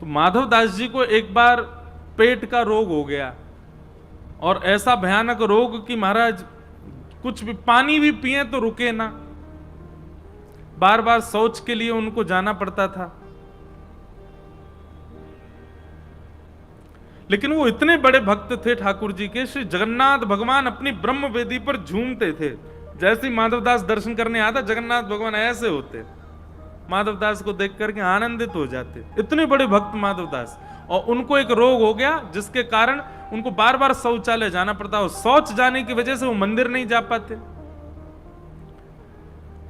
तो माधव दास जी को एक बार पेट का रोग हो गया, और ऐसा भयानक रोग कि महाराज कुछ भी पानी भी पिए तो रुके ना, बार बार शौच के लिए उनको जाना पड़ता था। लेकिन वो इतने बड़े भक्त थे ठाकुर जी के, श्री जगन्नाथ भगवान अपनी ब्रह्म वेदी पर झूमते थे। जैसे ही माधवदास दर्शन करने आता, जगन्नाथ भगवान ऐसे होते, माधवदास को देख करके आनंदित हो जाते। इतने बड़े भक्त माधवदास। और उनको एक रोग हो गया जिसके कारण उनको बार बार शौचालय जाना पड़ता, और शौच जाने की वजह से वो मंदिर नहीं जा पाते।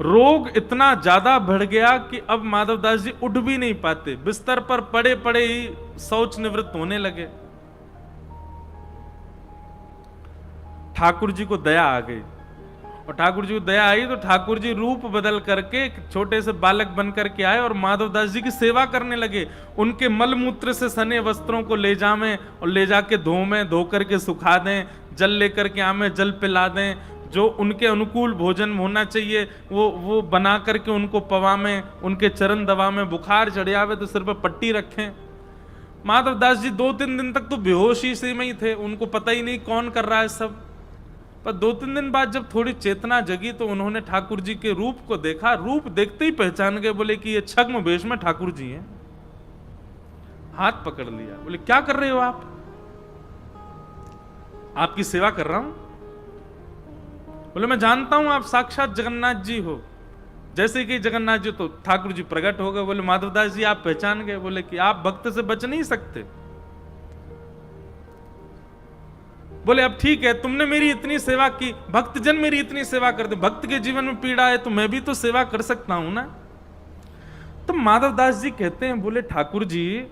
रोग इतना ज्यादा बढ़ गया कि अब माधवदास जी उठ भी नहीं पाते, बिस्तर पर पड़े पड़े ही शौच निवृत्त होने लगे। ठाकुर जी को दया आ गई, और ठाकुर जी को दया आई तो ठाकुर जी रूप बदल करके एक छोटे से बालक बन करके आए और माधवदास जी की सेवा करने लगे। उनके मलमूत्र से सने वस्त्रों को ले जावें और ले जाके धोवें, धो करके सुखा दें, जल लेकर के आवें, जल पिला दें, जो उनके अनुकूल भोजन होना चाहिए वो बना करके उनको पवावें, उनके चरण दबावें, बुखार चढ़ आवे तो सिर पर पट्टी रखें। माधवदास जी 2-3 दिन तक तो बेहोशी से में ही थे, उनको पता ही नहीं कौन कर रहा है सब। पर 2-3 दिन बाद जब थोड़ी चेतना जगी तो उन्होंने ठाकुर जी के रूप को देखा। रूप देखते ही पहचान गए, बोले कि ये छद्म वेश में ठाकुर जी हैं। हाथ पकड़ लिया, बोले क्या कर रहे हो आप? आपकी सेवा कर रहा हूं। बोले मैं जानता हूं आप साक्षात जगन्नाथ जी हो। जैसे कि जगन्नाथ जी तो ठाकुर जी प्रकट हो गए। बोले माधवदास जी आप पहचान गए? बोले कि आप भक्त से बच नहीं सकते। बोले अब ठीक है, तुमने मेरी इतनी सेवा की, भक्तजन मेरी इतनी सेवा करते, भक्त के जीवन में पीड़ा है तो मैं भी तो सेवा कर सकता हूं ना। तो माधवदास जी कहते हैं, बोले ठाकुर जी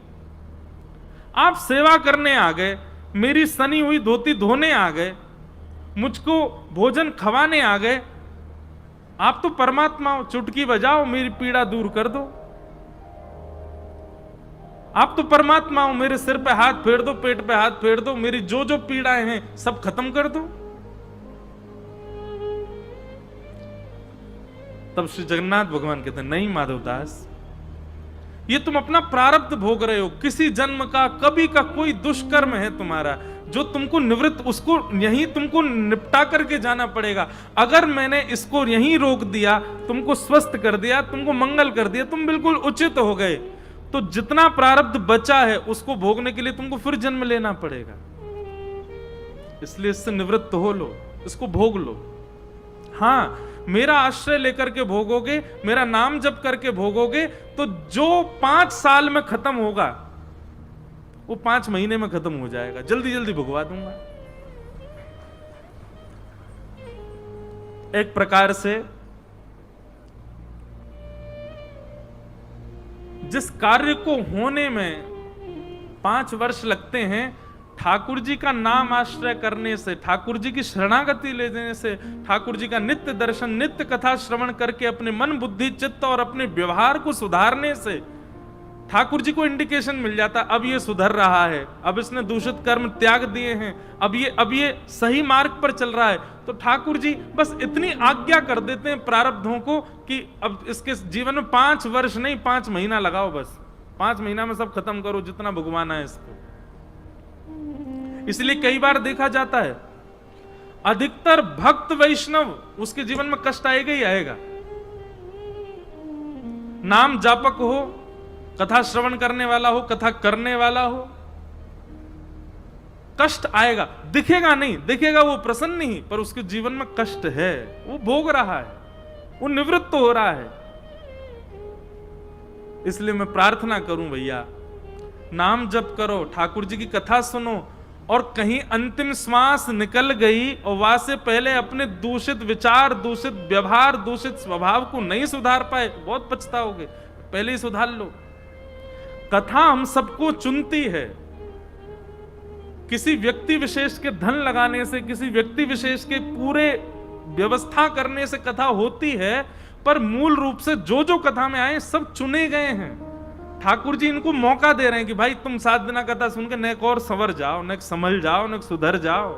आप सेवा करने आ गए, मेरी सनी हुई धोती धोने आ गए, मुझको भोजन खवाने आ गए, आप तो परमात्मा हो, चुटकी बजाओ मेरी पीड़ा दूर कर दो। आप तो परमात्मा हो, मेरे सिर पे हाथ फेर दो, पेट पे हाथ फेर दो, मेरी जो जो पीड़ाएं हैं सब खत्म कर दो। तब श्री जगन्नाथ भगवान कहते हैं, नहीं माधवदास, ये तुम अपना प्रारब्ध भोग रहे हो। किसी जन्म का कभी का कोई दुष्कर्म है तुम्हारा, जो तुमको निवृत्त, उसको यहीं तुमको निपटा करके जाना पड़ेगा। अगर मैंने इसको यहीं रोक दिया, तुमको स्वस्थ कर दिया, तुमको मंगल कर दिया, तुम बिल्कुल उचित हो गए, तो जितना प्रारब्ध बचा है उसको भोगने के लिए तुमको फिर जन्म लेना पड़ेगा। इसलिए इससे निवृत्त हो लो, इसको भोग लो। हाँ, मेरा आश्रय लेकर के भोगोगे, मेरा नाम जप करके भोगोगे, तो जो 5 साल में खत्म होगा वो 5 महीने में खत्म हो जाएगा। जल्दी जल्दी भुगवा दूंगा। एक प्रकार से जिस कार्य को होने में 5 वर्ष लगते हैं, ठाकुर जी का नाम आश्रय करने से, ठाकुर जी की शरणागति ले देने से, ठाकुर जी का नित्य दर्शन, नित्य कथा श्रवण करके अपने मन, बुद्धि, चित्त और अपने व्यवहार को सुधारने से ठाकुर जी को इंडिकेशन मिल जाता, अब ये सुधर रहा है, अब इसने दूषित कर्म त्याग दिए हैं, अब ये सही मार्ग पर चल रहा है। तो ठाकुर जी बस इतनी आज्ञा कर देते हैं प्रारब्धों को कि अब इसके जीवन में 5 वर्ष नहीं, 5 महीना लगाओ, बस 5 महीना में सब खत्म करो जितना भगवाना है इसको। इसलिए कई बार देखा जाता है, अधिकतर भक्त वैष्णव उसके जीवन में कष्ट आएगा ही आएगा। नाम जापक हो, कथा श्रवण करने वाला हो, कथा करने वाला हो, कष्ट आएगा। दिखेगा नहीं, दिखेगा वो प्रसन्न ही, पर उसके जीवन में कष्ट है, वो भोग रहा है, वो निवृत्त हो रहा है। इसलिए मैं प्रार्थना करूं भैया, नाम जप करो, ठाकुर जी की कथा सुनो, और कहीं अंतिम श्वास निकल गई और वहां से पहले अपने दूषित विचार, दूषित व्यवहार, दूषित स्वभाव को नहीं सुधार पाए, बहुत पछताओगे। पहले ही सुधार लो। कथा हम सबको चुनती है। किसी व्यक्ति विशेष के धन लगाने से, किसी व्यक्ति विशेष के पूरे व्यवस्था करने से कथा होती है, पर मूल रूप से जो जो कथा में आए सब चुने गए हैं। ठाकुर जी इनको मौका दे रहे हैं कि भाई तुम 7 दिन कथा सुन के नेक और संवर जाओ, नेक संभल जाओ, नेक सुधर जाओ।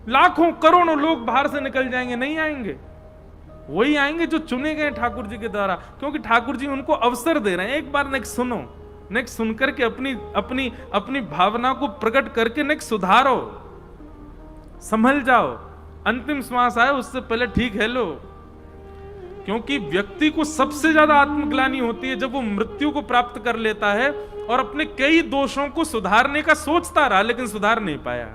लाखों करोड़ों लोग बाहर से निकल जाएंगे, नहीं आएंगे। वही आएंगे जो चुने गए ठाकुर जी के द्वारा, क्योंकि ठाकुर जी उनको अवसर दे रहे हैं। एक बार नेक्स्ट सुनो, नेक्स्ट सुन करके अपनी अपनी अपनी भावना को प्रकट करके नेक्स्ट सुधारो, संभल जाओ। अंतिम श्वास आए उससे पहले ठीक है लो। क्योंकि व्यक्ति को सबसे ज्यादा आत्मग्लानि होती है जब वो मृत्यु को प्राप्त कर लेता है और अपने कई दोषों को सुधारने का सोचता रहा लेकिन सुधार नहीं पाया।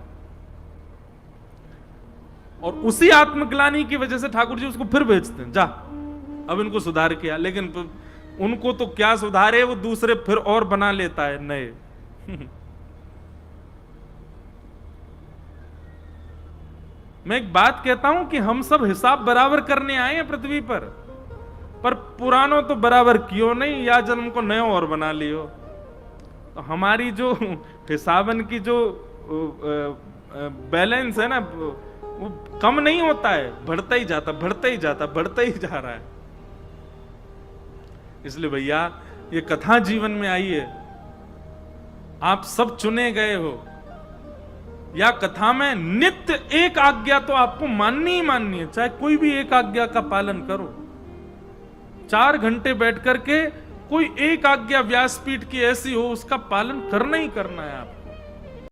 और उसी आत्मग्लानि की वजह से ठाकुर जी उसको फिर भेजते हैं, जा अब इनको सुधार किया, लेकिन उनको तो क्या सुधारे, वो दूसरे फिर और बना लेता है नए। मैं एक बात कहता हूं कि हम सब हिसाब बराबर करने आए हैं पृथ्वी पर पुरानो तो बराबर कियो नहीं, या जन्म को नयो और बना लियो। तो हमारी जो हिसाबन की जो बैलेंस है ना, वो कम नहीं होता है, बढ़ता ही जाता, बढ़ता ही जाता, बढ़ता ही जा रहा है। इसलिए भैया ये कथा जीवन में आई है, आप सब चुने गए हो, या कथा में नित्य एक आज्ञा तो आपको माननी ही माननी है, चाहे कोई भी एक आज्ञा का पालन करो। 4 घंटे बैठ करके कोई एक आज्ञा व्यासपीठ की ऐसी हो, उसका पालन करना ही करना है आप।